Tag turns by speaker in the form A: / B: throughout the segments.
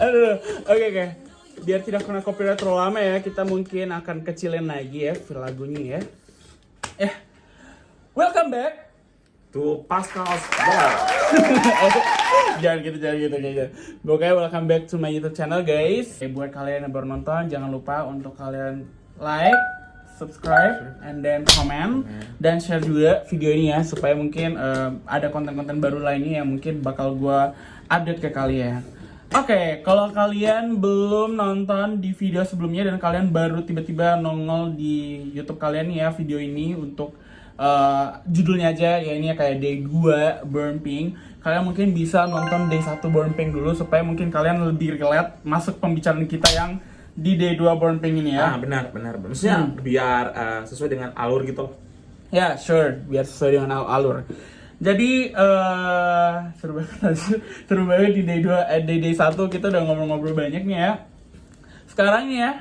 A: Aduh, oke. Biar tidak kena copyright terlalu lama ya, kita mungkin akan kecilin lagi ya feel lagunya ya. Welcome back
B: to Pascal's Bar.
A: jangan gitu. Pokoknya welcome back to my YouTube channel guys. Buat kalian yang baru nonton, jangan lupa untuk kalian like, subscribe, and then comment dan share juga video ini ya, supaya mungkin ada konten-konten baru lainnya yang mungkin bakal gua update ke kalian. Oke, kalau kalian belum nonton di video sebelumnya dan kalian baru tiba-tiba nongol di YouTube kalian ya video ini untuk judulnya aja ya, ini ya kayak Day 2 Burn Pink. Kalian mungkin bisa nonton Day 1 Burn Pink dulu supaya mungkin kalian lebih relate masuk pembicaraan kita yang di Day 2 Burn Pink ini ya.
B: Benar. Maksudnya biar sesuai dengan alur gitu.
A: Ya, sure, biar sesuai dengan alur. Jadi seru banget di Day 2 Day 1 kita udah ngobrol-ngobrol banyak nih ya. Sekarang nih ya,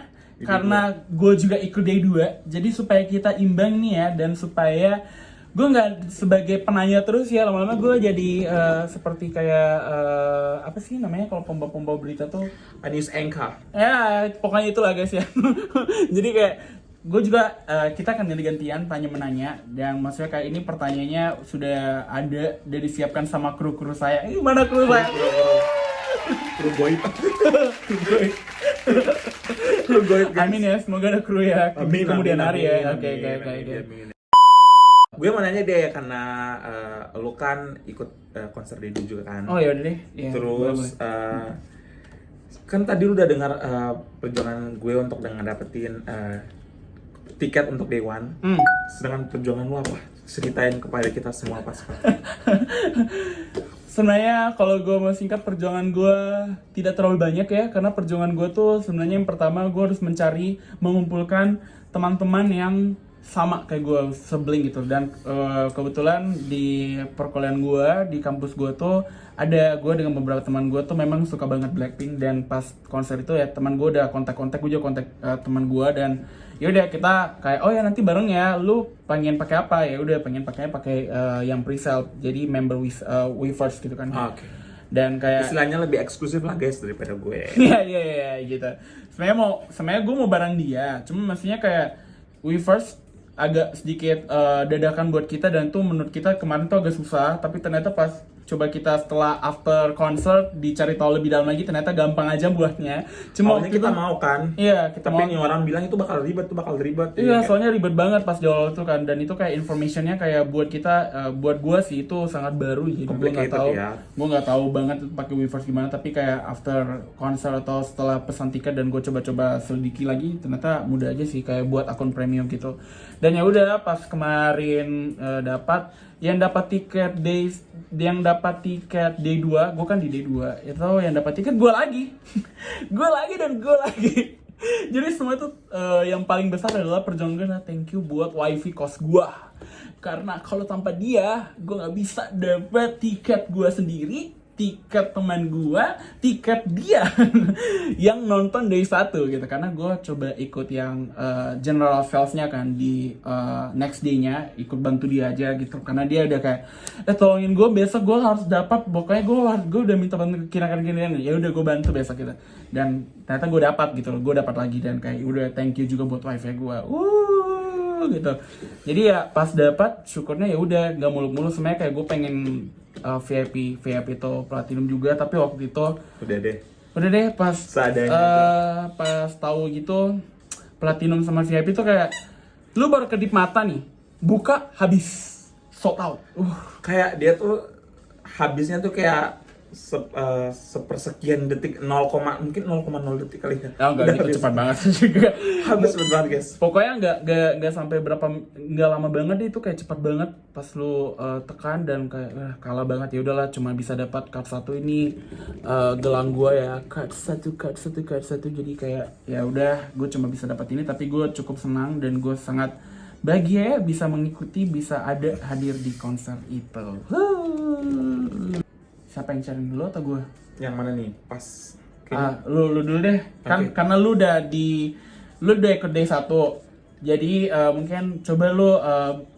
A: karena gue juga ikut Day 2, jadi supaya kita imbang nih ya, dan supaya gue nggak sebagai penanya terus ya, lama-lama gue jadi seperti kayak apa sih namanya kalau pembawa berita tuh,
B: News anchor.
A: ya pokoknya itulah guys ya. Jadi kayak gue juga kita akan ganti-gantian tanya menanya, dan maksudnya kayak ini pertanyaannya sudah ada dan disiapkan sama kru saya. Mana kru saya?
B: Kru goib.
A: Amin ya, semoga ada kru ya kemudian hari ya. Oke.
B: Gue mau nanya deh, karena lu kan ikut konser Dedu juga kan.
A: Oh ya udah deh. Ya,
B: terus kan tadi lu udah dengar perjuangan gue untuk dapetin tiket untuk Day One. Sedangkan perjuangan lu apa? Ceritain kepada kita semua pas.
A: Sebenarnya kalau gue mau singkat, perjuangan gue tidak terlalu banyak ya, karena perjuangan gue tuh sebenarnya yang pertama gue harus mengumpulkan teman-teman yang sama kayak gue, sebling gitu. Dan kebetulan di perkuliahan gue, di kampus gue tuh ada gue dengan beberapa teman gue tuh memang suka banget Blackpink, dan pas konser itu ya teman gue udah kontak gue juga kontak teman gue, dan ya udah kita kayak oh ya nanti bareng ya, lu pengen pakai apa, ya udah pengen pakai yang pre-sale, jadi member with Weverse gitu kan.
B: Oke.
A: Dan kayak
B: istilahnya lebih eksklusif lah guys daripada gue.
A: Iya gitu. Sebenarnya gue mau bareng dia, cuma maksudnya kayak Weverse agak sedikit dadakan buat kita, dan tuh menurut kita kemarin tuh agak susah, tapi ternyata pas coba kita setelah after concert dicari tahu lebih dalam lagi, ternyata gampang aja buatnya. Cuma
B: awalnya kita mau kan.
A: Iya, kita
B: tapi ini orang bilang itu bakal ribet.
A: Iya, soalnya ribet banget pas di awal itu kan, dan itu kayak informationnya kayak buat kita, buat gua sih itu sangat baru, jadi gua nggak tahu banget pakai Weverse gimana, tapi kayak after konser atau setelah pesan tiket dan gua coba selidiki lagi, ternyata mudah aja sih kayak buat akun premium gitu. Dan ya udah pas kemarin yang dapat tiket Day 2, gue kan di Day 2, itu yang dapat tiket gue lagi. gue lagi. Jadi semua itu yang paling besar adalah perjuangan gue. Thank you buat wifi kos gue. Karena kalau tanpa dia, gue nggak bisa dapat tiket gue sendiri, tiket teman gue, tiket dia yang nonton Day 1 gitu. Karena gue coba ikut yang general sales-nya kan di next day-nya, ikut bantu dia aja gitu. Karena dia udah kayak tolongin gue besok, gue harus dapat, pokoknya gue udah minta bantu kira-kira ya udah gue bantu besok gitu. Dan ternyata gue dapat gitu, gue dapat lagi, dan kayak udah thank you juga buat wifi gue. Gitu. Jadi ya pas dapat syukurnya ya udah nggak muluk-muluk. Sebenarnya kayak gue pengen VIP itu platinum juga, tapi waktu itu udah deh pas pas tahu gitu platinum sama VIP itu kayak lu baru kedip mata nih, buka habis sold out.
B: Kayak dia tuh habisnya tuh kayak sepersekian detik, mungkin 0,0 detik kali ya.
A: Enggak gitu, cepat banget juga.
B: Habis banget guys.
A: Pokoknya nggak sampai nggak lama banget deh, itu kayak cepat banget pas lu tekan, dan kayak kalah banget. Ya udahlah, cuma bisa dapat card 1 ini, gelang gua ya, card 1. Jadi kayak ya udah, gue cuma bisa dapat ini, tapi gue cukup senang dan gue sangat bahagia ya bisa mengikuti, bisa hadir di konser itu. Siapa yang cari dulu atau gue?
B: Yang mana nih? Pas
A: lu dulu deh. Kan karena lu udah ikut Day 1. Jadi mungkin coba lu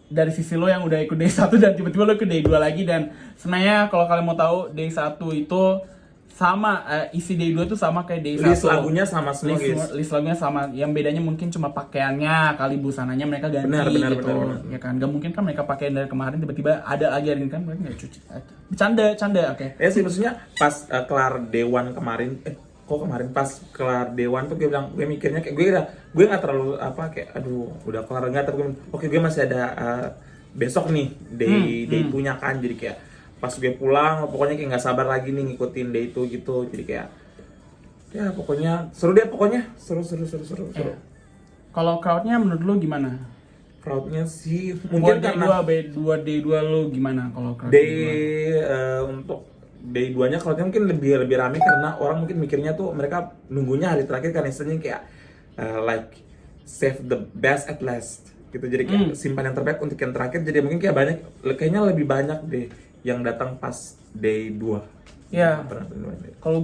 A: dari sisi lu yang udah ikut Day 1 dan tiba-tiba lu ke Day 2 lagi. Dan sebenarnya kalau kalian mau tahu, Day 1 itu sama, isi Day 2 tuh sama kayak Day 1.
B: List lagunya sama semua, guys.
A: List lagunya sama, yang bedanya mungkin cuma pakaiannya kali, busananya mereka ganti
B: benar,
A: gitu. Ya kan, gak mungkin kan mereka pakai dari kemarin tiba-tiba ada lagi hari ini kan, mereka nggak cuci. Canda, oke.
B: Ya sih, maksudnya pas kelar Day 1 kemarin, pas kelar Day 1 tuh gue bilang, gue mikirnya kayak gue nggak terlalu kayak aduh udah kelar nggak, tapi oke, gue masih ada besok nih Day 2-nya kan, jadi kayak pas gue pulang pokoknya kayak nggak sabar lagi nih ngikutin Day 2 gitu, jadi kayak ya pokoknya seru deh, seru.
A: Kalau crowdnya menurut lu gimana?
B: Crowdnya sih mungkin karena
A: Day 2 lu gimana kalau crowd?
B: Untuk Day 2-nya crowdnya mungkin lebih rame karena orang mungkin mikirnya tuh mereka nunggunya hari terakhir kan, istilahnya kayak like save the best at last gitu, jadi kayak simpan yang terbaik untuk yang terakhir, jadi mungkin kayaknya lebih banyak deh yang datang pas Day 2.
A: Ya, kalau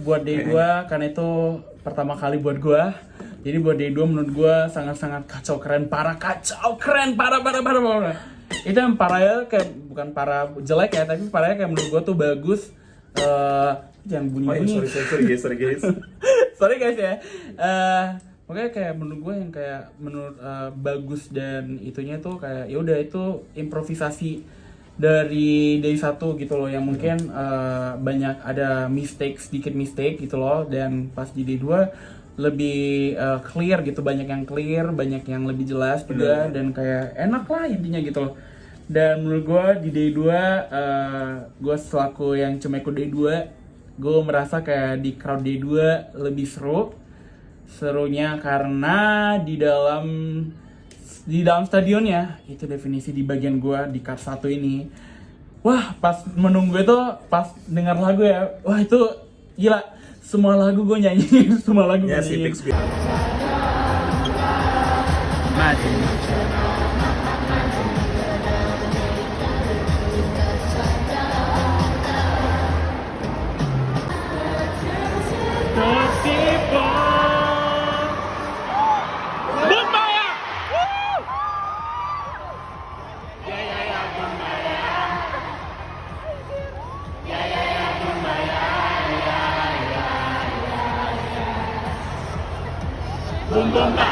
A: buat Day 2 karena itu pertama kali buat gua. Jadi buat Day 2 menurut gua sangat-sangat kacau keren parah. Itu yang parahnya kayak bukan parah jelek ya, tapi parahnya kayak menurut gua tuh bagus. Jangan bunyi-bunyi.
B: Sorry guys.
A: Sorry guys ya. Makanya kayak menurut gue yang kayak menurut bagus dan itunya tuh kayak ya udah itu improvisasi dari Day 1 gitu loh, yang mungkin banyak ada sedikit mistake gitu loh, dan pas di Day 2 lebih clear gitu, banyak yang clear, banyak yang lebih jelas juga, dan kayak enak lah intinya gitu loh. Dan menurut gue di Day 2 gue selaku yang cuma ikut Day 2, gue merasa kayak di crowd Day 2 lebih serunya karena di dalam stadionnya itu definisi di bagian gua di cut 1 ini. Wah, pas menunggu itu, pas dengar lagu ya, wah itu gila, semua lagu gue nyanyiin, semua lagu
B: ya,
A: nyanyiin. Mati. Bum bomba,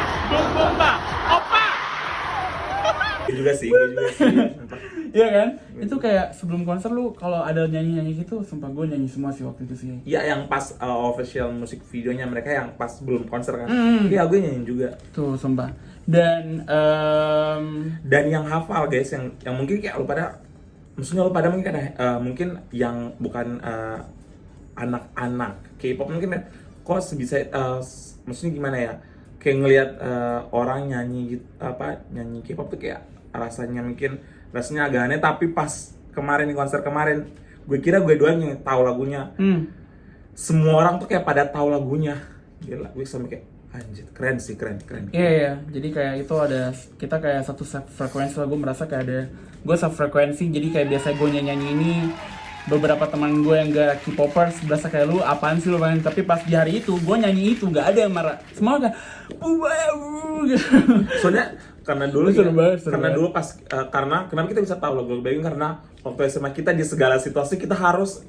A: opa.
B: Gue juga sih.
A: Iya kan? Itu kayak sebelum konser lu kalau ada nyanyi gitu, sumpah gue nyanyi semua sih waktu itu sih.
B: Iya, yang pas official musik videonya mereka yang pas belum konser kan. Iya, gue nyanyi juga.
A: Tuh, sumpah. Dan
B: yang hafal guys, yang mungkin kayak lu pada mungkin kan mungkin yang bukan anak-anak K-pop mungkin kok bisa maksudnya gimana ya? Kayak ngelihat orang nyanyi nyanyi K-pop tuh kayak rasanya agak aneh, tapi pas di konser kemarin gue kira gue doang yang tahu lagunya. Semua orang tuh kayak pada tahu lagunya. Gila, gue sampai kayak anjir, keren sih, keren.
A: Iya. Jadi kayak itu kita kayak satu frekuensi lah, gue merasa kayak gue frekuensi, jadi kayak biasa gue nyanyi ini. Beberapa teman gue yang gak K-popers berasa kayak lu apaan sih lu main, tapi pas di hari itu gue nyanyi itu gak ada yang marah, semua kan
B: soalnya karena dulu karena kenapa kita bisa tahu lagu Blackpink, karena waktu SMA kita di segala situasi kita harus,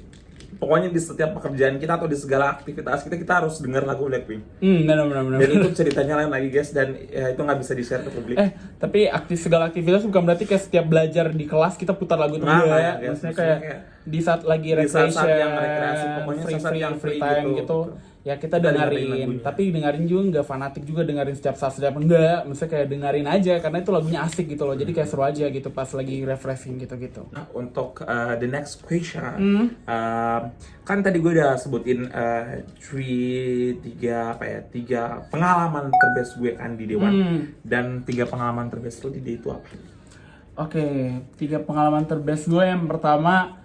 B: pokoknya di setiap pekerjaan kita atau di segala aktivitas kita harus dengar lagu Blackpink.
A: Benar.
B: Dan itu ceritanya lain lagi guys, dan ya, itu nggak bisa di-share ke publik.
A: Tapi segala aktivitas bukan berarti kayak setiap belajar di kelas kita putar lagu itu ya. Maksudnya kayak di saat lagi recreation,
B: yang rekreasi, pokoknya saat yang free
A: time gitu. Ya kita dengerin, tapi dengerin juga nggak fanatik juga dengerin setiap saat enggak, maksudnya kayak dengerin aja karena itu lagunya asik gitu loh, jadi kayak seru aja gitu pas lagi refreshing gitu.
B: Nah, untuk the next question, kan tadi gue udah sebutin tiga pengalaman terbest gue kan di Dewan, dan 3 pengalaman terbest lo di Day itu apa?
A: Oke, 3 pengalaman terbest gue, yang pertama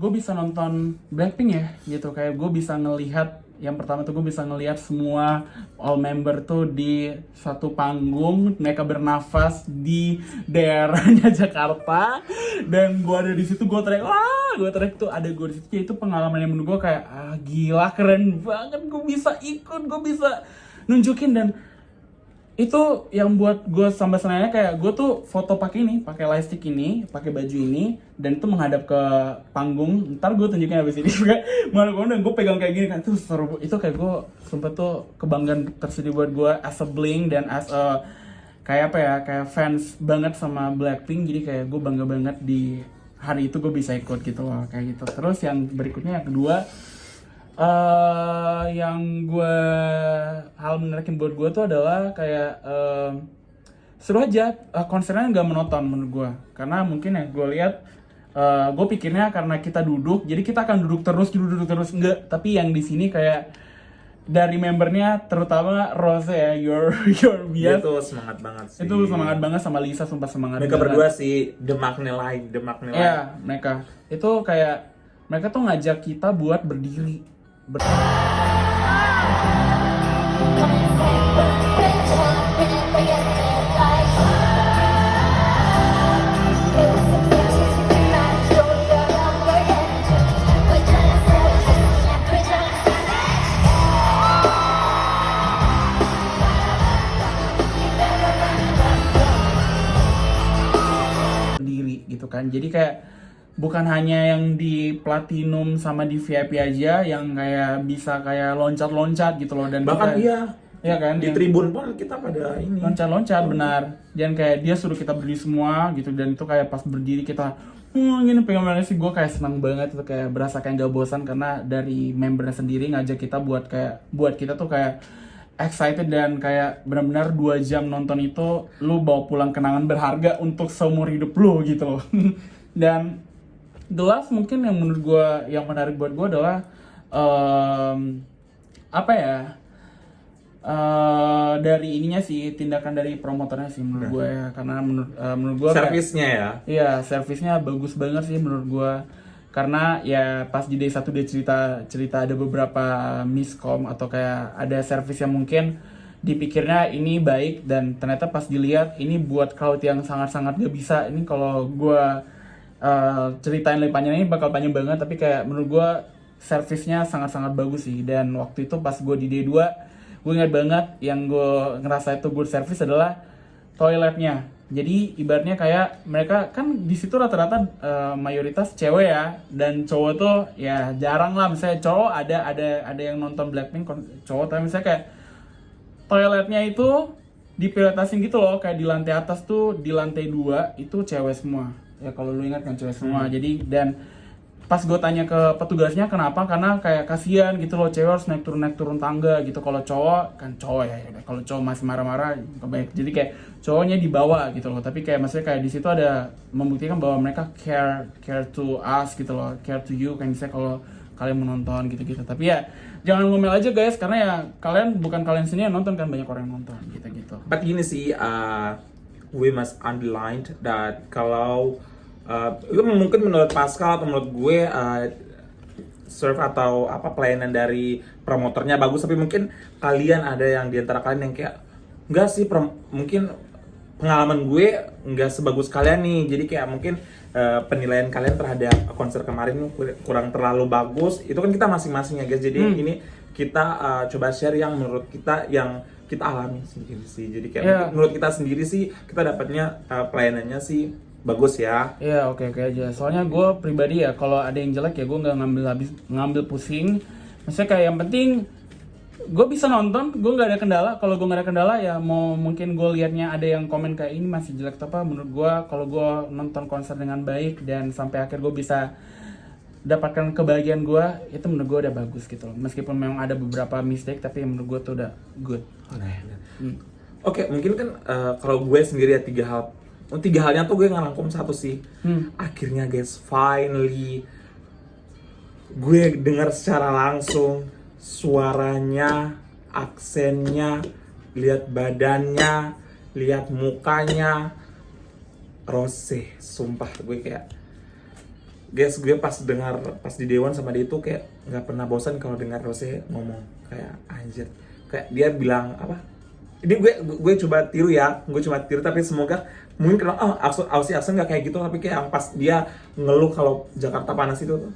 A: gue bisa nonton Blackpink ya gitu, kayak gue bisa ngelihat, yang pertama tuh gue bisa ngelihat semua all member tuh di satu panggung, mereka bernafas di daerahnya Jakarta, dan gue ada di situ, gue teriak tuh ada gue di situ. Ya, itu pengalaman yang menurut gue kayak gila, keren banget, gue bisa ikut, gue bisa nunjukin, dan Itu yang buat gue tambah senangnya kayak gue tuh foto pakai ini, pakai lightstick ini, pakai baju ini, dan itu menghadap ke panggung. Ntar gue tunjukin abis ini juga mana dan gue pegang kayak gini kan, itu seru. Itu kayak gue sumpah tuh kebanggaan tersendiri buat gue as a Blink dan as a kayak apa ya, kayak fans banget sama Blackpink. Jadi kayak gue bangga banget di hari itu gue bisa ikut gitu loh, kayak gitu. Terus yang berikutnya yang kedua, yang gue hal menarikin buat gue tuh adalah kayak seru aja, konsernya nggak monoton menurut gue, karena mungkin ya gue lihat gue pikirnya karena kita duduk jadi kita akan duduk terus enggak, tapi yang di sini kayak dari membernya terutama Rose ya, your
B: Dia
A: bias
B: tuh semangat banget sih.
A: itu semangat banget, sama Lisa sumpah semangat
B: Mereka
A: banget.
B: berdua sih The Magnelite.
A: Ya mereka itu kayak mereka tuh ngajak kita buat berdiri. Berdiri gitu kan, jadi kayak bukan hanya yang di platinum sama di VIP aja yang kayak bisa kayak loncat-loncat gitu loh, dan
B: Bahkan
A: kita, ya kan
B: di
A: yang
B: tribun pun kita pada ini
A: loncat-loncat benar, dan kayak dia suruh kita berdiri semua gitu, dan itu kayak pas berdiri kita gini pengen sih, gue kayak senang banget, itu kayak berasa kayak gak bosan karena dari membernya sendiri ngajak kita buat kita tuh kayak excited, dan kayak benar-benar 2 jam nonton itu lu bawa pulang kenangan berharga untuk seumur hidup lu gitu loh. Dan the last mungkin yang menurut gue yang menarik buat gue adalah apa ya, dari ininya sih, tindakan dari promotornya sih menurut gue ya, karena menurut gue
B: servisnya ya.
A: iya servisnya bagus banget sih menurut gue, karena ya pas di day 1 dia cerita ada beberapa miskom atau kayak ada servis yang mungkin dipikirnya ini baik, dan ternyata pas dilihat ini buat crowd yang sangat-sangat gak bisa. Ini kalau gue ceritain lebih panjang ini bakal panjang banget, tapi kayak menurut gue servisnya sangat-sangat bagus sih. Dan waktu itu pas gue di D2, gue ingat banget yang gue ngerasa itu good service adalah toiletnya. Jadi ibaratnya kayak mereka kan di situ rata-rata mayoritas cewek ya, dan cowok tuh ya jarang lah. Misalnya cowok ada yang nonton Blackpink cowok, tapi misalnya kayak toiletnya itu diprioritasin gitu loh, kayak di lantai atas tuh, di lantai 2 itu cewek semua. Ya kalau lu ingat kan cewek semua. Jadi dan pas gue tanya ke petugasnya kenapa, karena kayak kasihan gitu loh, cewek harus naik turun tangga gitu. Kalau cowok kan cowok ya, kalau cowok masih marah-marah kebaik, jadi kayak cowoknya dibawa gitu loh. Tapi kayak maksudnya kayak di situ ada membuktikan bahwa mereka care to us gitu loh, care to you, kayak misalnya kalau kalian menonton gitu-gitu. Tapi ya jangan ngomel aja guys, karena ya bukan kalian sendiri yang nonton kan, banyak orang yang nonton gitu.
B: But gini sih, we must underline that kalau itu mungkin menurut Pascal atau menurut gue serve atau apa pelayanan dari promotornya bagus, tapi mungkin kalian ada yang diantara kalian yang kayak enggak sih, mungkin pengalaman gue nggak sebagus kalian nih, jadi kayak mungkin penilaian kalian terhadap konser kemarin kurang terlalu bagus. Itu kan kita masing-masing ya guys, jadi ini kita coba share yang menurut kita yang kita alami sendiri sih. Jadi kayak menurut kita sendiri sih kita dapatnya pelayanannya sih bagus ya.
A: Iya, oke aja. Soalnya gue pribadi ya, kalau ada yang jelek ya gue nggak ngambil pusing. Maksudnya kayak yang penting gue bisa nonton, gue nggak ada kendala. Kalau gue nggak ada kendala ya mau mungkin gue liatnya ada yang komen kayak ini masih jelek apa. Menurut gue kalau gue nonton konser dengan baik dan sampai akhir gue bisa dapatkan kebahagiaan gue, itu menurut gue udah bagus gitu loh. Meskipun memang ada beberapa mistake, tapi menurut gue tuh udah good.
B: Oke, mungkin kan kalau gue sendiri ya tiga halnya tuh gue ngerangkum satu sih. Akhirnya guys, finally gue dengar secara langsung suaranya, aksennya, lihat badannya, lihat mukanya Rose. Sumpah gue kayak guys, gue pas di Dewan sama dia itu kayak nggak pernah bosan kalau dengar Rose ngomong. Kayak anjir, kayak dia bilang apa, ini gue coba tiru ya, tapi semoga mungkin kalau Aussie aksen nggak kayak gitu, tapi kayak yang pas dia ngeluh kalau Jakarta panas itu tuh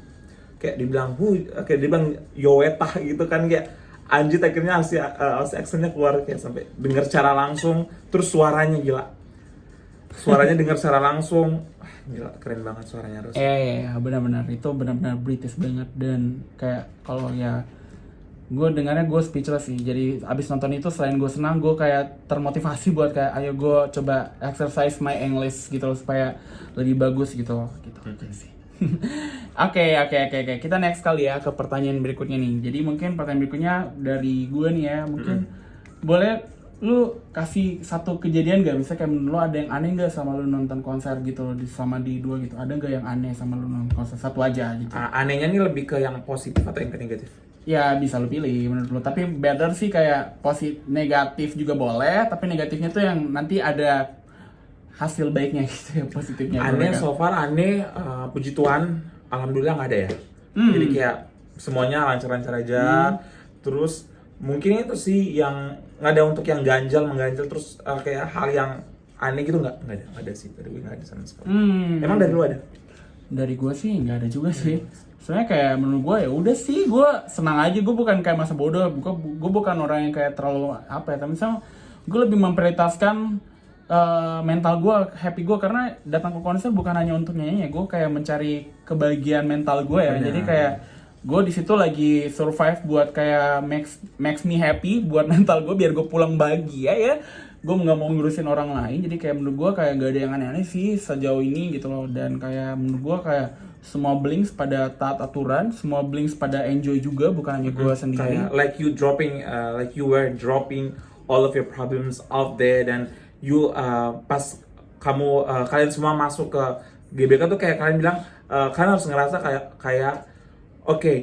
B: kayak dibilang kayak dia bilang yowetah gitu kan, kayak Anjir akhirnya Aussie accentnya keluar kayak sampai dengar secara langsung, terus suaranya gila. Suaranya dengar secara langsung, gila keren banget suaranya Rose.
A: Iya, benar-benar itu benar-benar British banget dan kayak kalau ya gue dengarnya gue speechless sih. Jadi abis nonton itu selain gue senang, gue kayak termotivasi buat kayak ayo gue coba exercise my English gitu loh, supaya lebih bagus gitu aja sih. Oke. Kita next kali ya ke pertanyaan berikutnya nih. Jadi mungkin pertanyaan berikutnya dari gue nih ya. Mungkin boleh lu kasih satu kejadian gak? Misalnya kayak menurut lu ada yang aneh gak sama lu nonton konser gitu loh, sama di dua gitu. Ada gak yang aneh sama lu nonton konser? Satu aja gitu.
B: Anehnya nih lebih ke yang positif atau yang ke negatif?
A: Ya bisa lu pilih menurut lu. Tapi better sih kayak positif, negatif juga boleh. Tapi negatifnya tuh yang nanti ada hasil baiknya gitu ya, positifnya.
B: Aneh so far puji Tuhan, alhamdulillah nggak ada ya. Jadi kayak semuanya lancar-lancar aja. Terus mungkin itu sih yang nggak ada untuk yang mengganjal terus kayak hal yang aneh gitu nggak ada sih. Dari gue nggak ada sama sekali. Emang dari lu ada?
A: Dari gue sih nggak ada juga sih. Soalnya kayak menurut gue ya udah sih, gue senang aja. Gue bukan kayak masa bodoh. Gue bukan orang yang kayak terlalu apa ya. Tapi misalnya gue lebih memprioritaskan mental gue, happy gue, karena datang ke konser bukan hanya untuk nyanyi ya. Gue kayak mencari kebahagiaan mental gue ya. Jadi kayak gue di situ lagi survive buat kayak makes me happy buat mental gue, biar gue pulang bahagia ya. Gue nggak mau ngurusin orang lain. Jadi kayak menurut gue kayak gak ada yang aneh-aneh sih sejauh ini gitu loh. Dan kayak menurut gue kayak semua Blinks pada taat aturan, semua Blinks pada enjoy juga, bukan hanya gue sendiri.
B: Kayak like you were dropping all of your problems out there, dan you pas kalian semua masuk ke GBK tuh kayak kalian bilang kalian harus ngerasa kayak oke,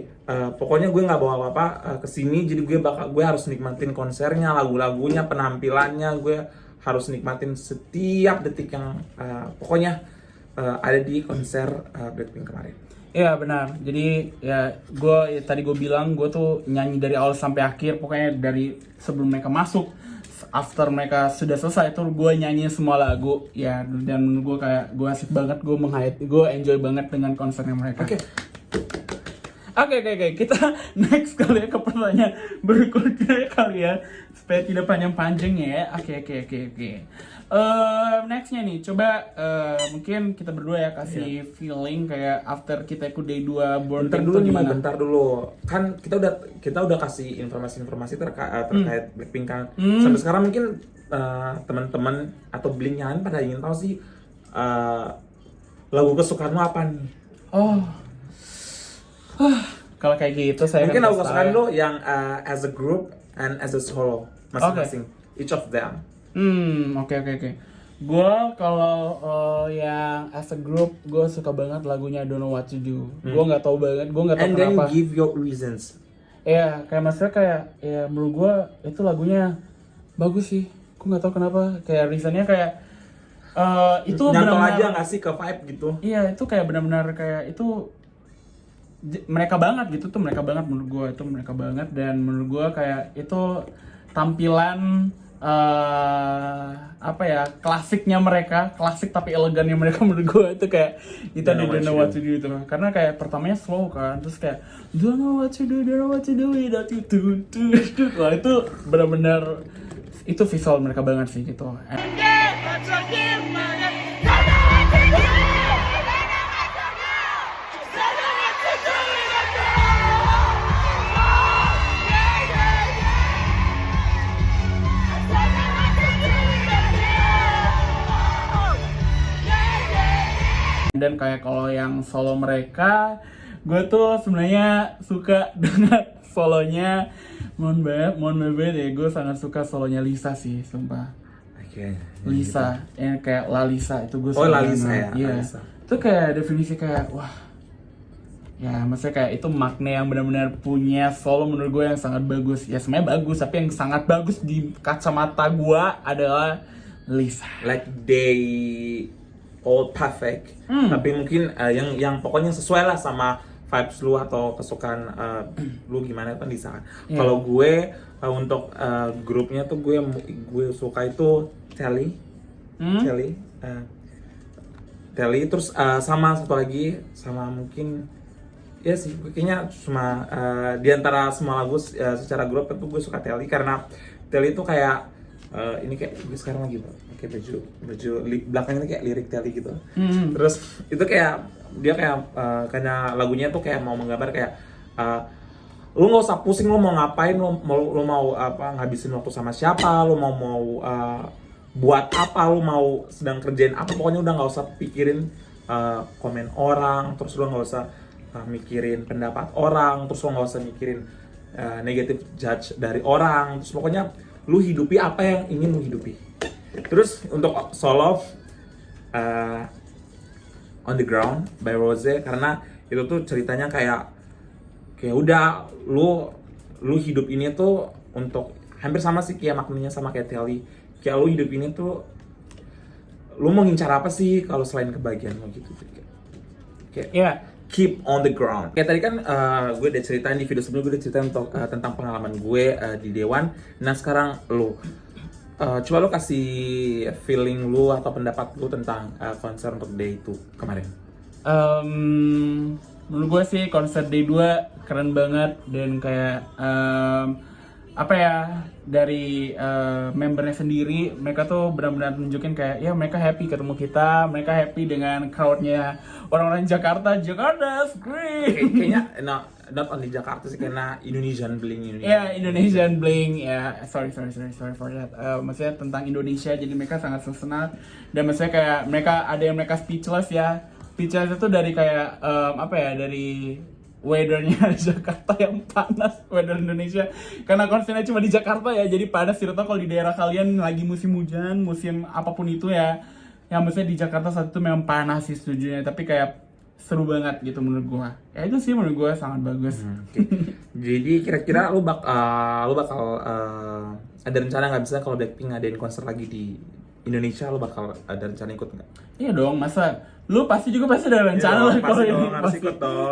B: pokoknya gue nggak bawa apa-apa kesini, jadi gue harus nikmatin konsernya, lagu-lagunya, penampilannya, gue harus nikmatin setiap detik yang pokoknya ada di konser Blackpink kemarin.
A: Iya benar. Jadi ya tadi gue bilang gue tuh nyanyi dari awal sampai akhir, pokoknya dari sebelum mereka masuk, after mereka sudah selesai itu gue nyanyi semua lagu ya. Dan menurut gue kayak gue asik banget, gue enjoy banget dengan konsernya mereka. Oke, kita next kali ya ke pertanyaan berikutnya kali ya, supaya tidak panjang-panjang ya. Oke. Nextnya nih, coba mungkin kita berdua ya kasih feeling kayak after kita ikut day 2 boarding tuh gimana?
B: Bentar dulu. Kan kita udah kasih informasi terkait Blackpink kan. Sampai sekarang mungkin teman-teman atau Blink yang lain pada ingin tahu sih lagu kesukaan lo apa nih?
A: Kalau kayak gitu saya
B: mungkin lagu kesukaan lo yang as a group and as a solo masing-masing, each of them.
A: Oke. Gue kalau yang as a group, gue suka banget lagunya Don't Know What to Do. Gue nggak tahu banget, gue nggak tahu kenapa.
B: And then give your reasons.
A: Iya, kayak maksudnya kayak ya menurut gue itu lagunya bagus sih. Gue nggak tahu kenapa, kayak reasonnya kayak itu
B: nyantol aja nggak sih ke vibe gitu.
A: Iya, itu kayak benar-benar kayak itu mereka banget gitu tuh, mereka banget menurut gue, itu mereka banget. Dan menurut gue kayak itu tampilan apa ya, klasiknya mereka, klasik tapi elegannya mereka menurut gue itu kayak kita don't know what to do itu. Karena kayak pertamanya slow kan, terus kayak don't know what to do without you wah itu benar-benar itu visual mereka banget sih gitu. Dan kayak kalau yang solo mereka, gue tuh sebenarnya suka dengan solonya, mohon maaf ya, gue sangat suka solonya Lisa sih, sumpah. Lisa, yang kayak Lalisa itu gue suka.
B: Lalisa ya.
A: Iya. Itu kayak definisi kayak wah. Ya, maksudnya kayak itu makna yang benar-benar punya solo menurut gue yang sangat bagus. Ya sebenarnya bagus, tapi yang sangat bagus di kacamata gue adalah Lisa.
B: Like they all perfect, tapi mungkin yang pokoknya sesuai lah sama vibes lu atau kesukaan lu gimana kan Lisa. Kalau gue untuk grupnya tuh gue suka itu Telly, terus sama satu lagi sama mungkin ya sih, kayaknya cuma di antara semua lagu secara grup itu gue suka Telly karena Telly itu kayak ini kayak gue sekarang lagi pakai baju belakangnya kayak lirik Telly gitu. Terus itu kayak dia kayak karena lagunya tuh kayak mau menggambar kayak lu nggak usah pusing lu mau ngapain, lu mau apa ngabisin waktu sama siapa, lu mau buat apa, lu mau sedang kerjain apa, pokoknya udah nggak usah pikirin komen orang, terus lu nggak usah mikirin pendapat orang, terus lo nggak usah mikirin negative judge dari orang, terus pokoknya lu hidupi apa yang ingin lu hidupi. Terus untuk solo On the Ground by Rose, karena itu tuh ceritanya kayak udah lu hidup ini tuh untuk hampir sama sih kayak maknanya sama kayak Telly, kayak lu hidup ini tuh lu mau ngincar apa sih kalau selain kebahagiaan lo gitu kayak keep on the ground. Kayak tadi kan gue udah ceritain di video sebelumnya, gue udah ceritain tentang pengalaman gue di Dewan. Nah sekarang lu coba lu kasih feeling lu atau pendapat lu tentang konser untuk Day 2 kemarin.
A: Menurut gue sih konser Day 2 keren banget, dan kayak apa ya, dari membernya sendiri, mereka tuh benar-benar nunjukin kayak ya mereka happy ketemu kita, mereka happy dengan crowdnya orang-orang Jakarta scream.
B: Kayaknya not only Jakarta sih, karena Indonesian Bling.
A: Indonesian Bling ya, sorry for that. Maksudnya tentang Indonesia, jadi mereka sangat senang, dan maksudnya kayak mereka speechless itu dari kayak dari weathernya Jakarta yang panas, weather Indonesia karena konsernya cuma di Jakarta ya, jadi panas. Ternyata kalau di daerah kalian lagi musim hujan, musim apapun itu ya maksudnya di Jakarta saat itu memang panas sih sejujurnya, tapi kayak seru banget gitu menurut gua. Ya itu sih menurut gua sangat bagus.
B: Okay. Jadi kira-kira lu bakal ada rencana nggak, bisa kalau Blackpink ngadain konser lagi di Indonesia, lu bakal ada rencana ikut nggak?
A: Iya dong, masa lu pasti ada rencana lah kalau ini.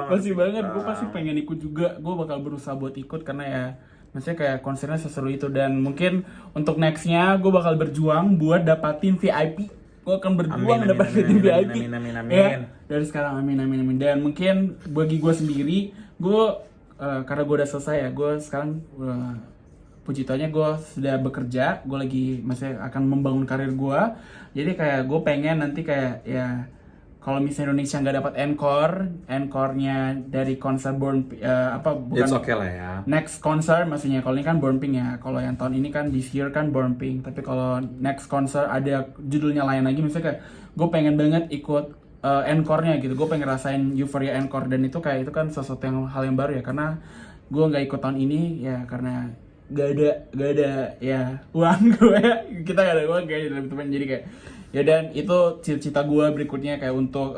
A: Pasti banget, gue pasti pengen ikut juga. Gue bakal berusaha buat ikut karena ya maksudnya kayak konsernya seseru itu, dan mungkin untuk nextnya gue bakal berjuang buat dapatin VIP. Gue akan berjuang dapatin VIP.
B: Amin.
A: Ya, dari sekarang amin. Dan mungkin bagi gue sendiri, gue karena gue udah selesai ya, gue sekarang puji Tuhannya gue sudah bekerja, gue lagi masih akan membangun karir gue. Jadi kayak gue pengen nanti kayak ya kalau misalnya Indonesia nggak dapat encore-nya dari konser bukan
B: It's okay lah ya.
A: Next konser maksudnya, kalau ini kan Born Pink ya, kalau yang tahun ini kan this year kan Born Pink, tapi kalau next konser ada judulnya lain lagi, misalnya kayak gue pengen banget ikut encore-nya gitu, gue pengen rasain euphoria encore, dan itu kayak itu kan sesuatu hal yang baru ya, karena gue nggak ikut tahun ini ya karena gak ada ya uang gue ya, kita gak ada uang kayak teman-teman, jadi kayak ya, dan itu cita-cita gue berikutnya kayak untuk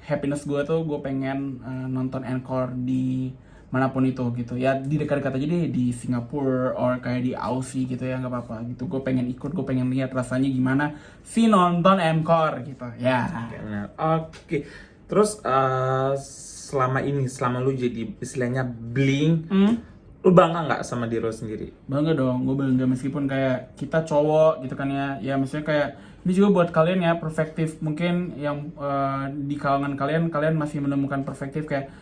A: happiness gue tuh gue pengen nonton encore di manapun itu gitu ya, di dekat-dekat aja deh, di Singapura or kayak di Aussie gitu ya, nggak apa-apa gitu. Gue pengen ikut, gue pengen lihat rasanya gimana sih nonton encore gitu ya.
B: Oke. Terus selama lu jadi istilahnya bling, lu bangga nggak sama diri lu sendiri?
A: Bangga dong, gue bangga, meskipun kayak kita cowok gitu kan ya maksudnya kayak ini juga buat kalian ya, perspektif mungkin yang di kalangan kalian masih menemukan perspektif kayak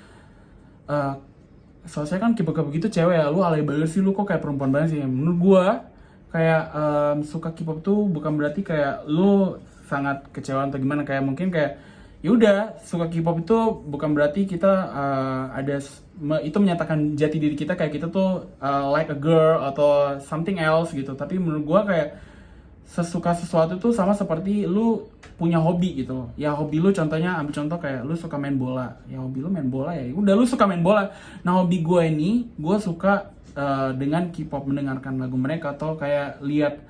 A: soalnya kan K-pop gitu cewek ya, lu alay banget sih, lu kok kayak perempuan banget sih. Menurut gue kayak suka K-pop tuh bukan berarti kayak lu sangat kecewa atau gimana, kayak mungkin kayak ya udah, suka K-pop itu bukan berarti kita itu menyatakan jati diri kita kayak kita tuh like a girl atau something else gitu. Tapi menurut gua kayak sesuka sesuatu tuh sama seperti lu punya hobi gitu. Ya hobi lu contohnya, ambil contoh kayak lu suka main bola. Ya hobi lu main bola ya udah, lu suka main bola. Nah hobi gua ini, gua suka dengan K-pop, mendengarkan lagu mereka atau kayak lihat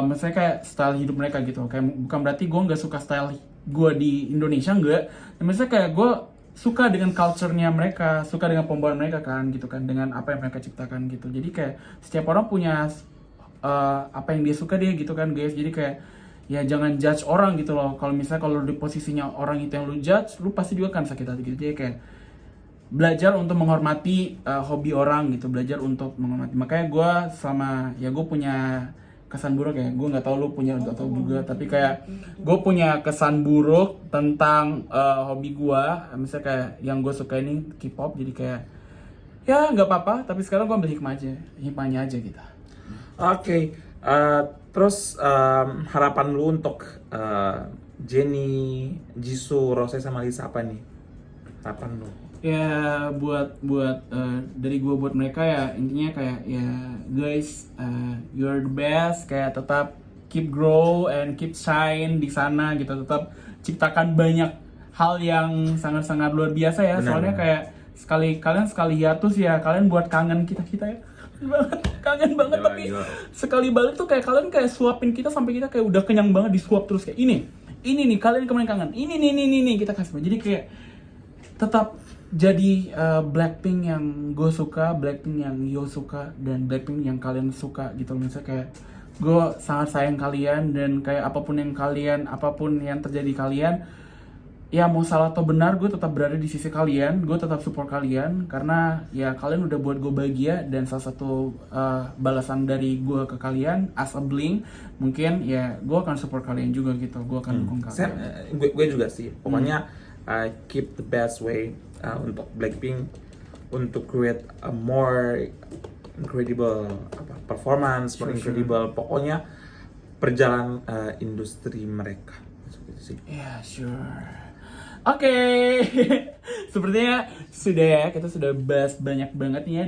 A: misalnya kayak style hidup mereka gitu. Kayak bukan berarti gua nggak suka style gue di Indonesia, enggak. Misalnya kayak gue suka dengan culture-nya mereka, suka dengan pembawaan mereka kan gitu kan, dengan apa yang mereka ciptakan gitu. Jadi kayak setiap orang punya apa yang dia suka dia gitu kan guys. Jadi kayak ya jangan judge orang gitu loh. Kalau misalnya kalau di posisinya orang itu yang lu judge, lu pasti juga kan sakit hati gitu. Jadi kayak belajar untuk menghormati hobi orang gitu, belajar untuk menghormati. Makanya gue gue punya kesan buruk ya, gue nggak tahu lu punya atau juga, tapi kayak gue punya kesan buruk tentang hobi gue, misalnya kayak yang gue suka ini K-pop, jadi kayak ya nggak apa-apa, tapi sekarang gue ambil hikmahnya aja gitu.
B: Oke, terus harapan lu untuk Jennie, Jisoo, Rose sama Lisa apa nih? Harapan lu?
A: Ya buat dari gue buat mereka ya, intinya kayak ya guys, you're the best, kayak tetap keep grow and keep shine di sana gitu, tetap ciptakan banyak hal yang sangat-sangat luar biasa ya.
B: Benar,
A: soalnya kayak kalian sekali hiatus ya, kalian buat kangen kita ya kangen banget
B: Gila,
A: tapi
B: gila.
A: sekali balik tuh kayak kalian kayak suapin kita sampai kita kayak udah kenyang banget, disuap terus kayak ini nih kalian kemarin kangen, ini nih kita kasih. Jadi kayak tetap jadi Blackpink yang gue suka, Blackpink yang Yo suka, dan Blackpink yang kalian suka gitu. Misalnya kayak gue sangat sayang kalian, dan kayak apapun yang terjadi kalian, ya mau salah atau benar, gue tetap berada di sisi kalian, gue tetap support kalian, karena ya kalian udah buat gue bahagia, dan salah satu balasan dari gue ke kalian as a Blink, mungkin ya gue akan support kalian juga gitu, gue akan dukung kalian.
B: Gue juga sih, pokoknya keep the best way untuk Blackpink untuk create a more incredible performance, more incredible, pokoknya perjalanan industri mereka. Gitu sih.
A: Ya, sure. Oke, sepertinya sudah ya, kita sudah bahas banyak banget nih ya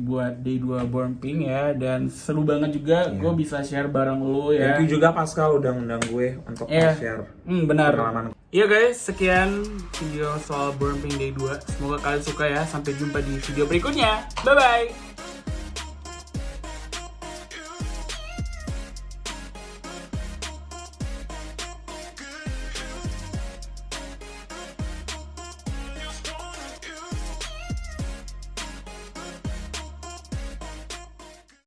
A: buat Day 2 Born Pink ya, dan seru banget juga gue bisa share bareng lu ya.
B: Thank you juga Pascal udah ngundang gue untuk share
A: benar.
B: pengalaman.
A: Iya guys, sekian video soal Born Pink Day 2. Semoga kalian suka ya, sampai jumpa di video berikutnya. Bye-bye!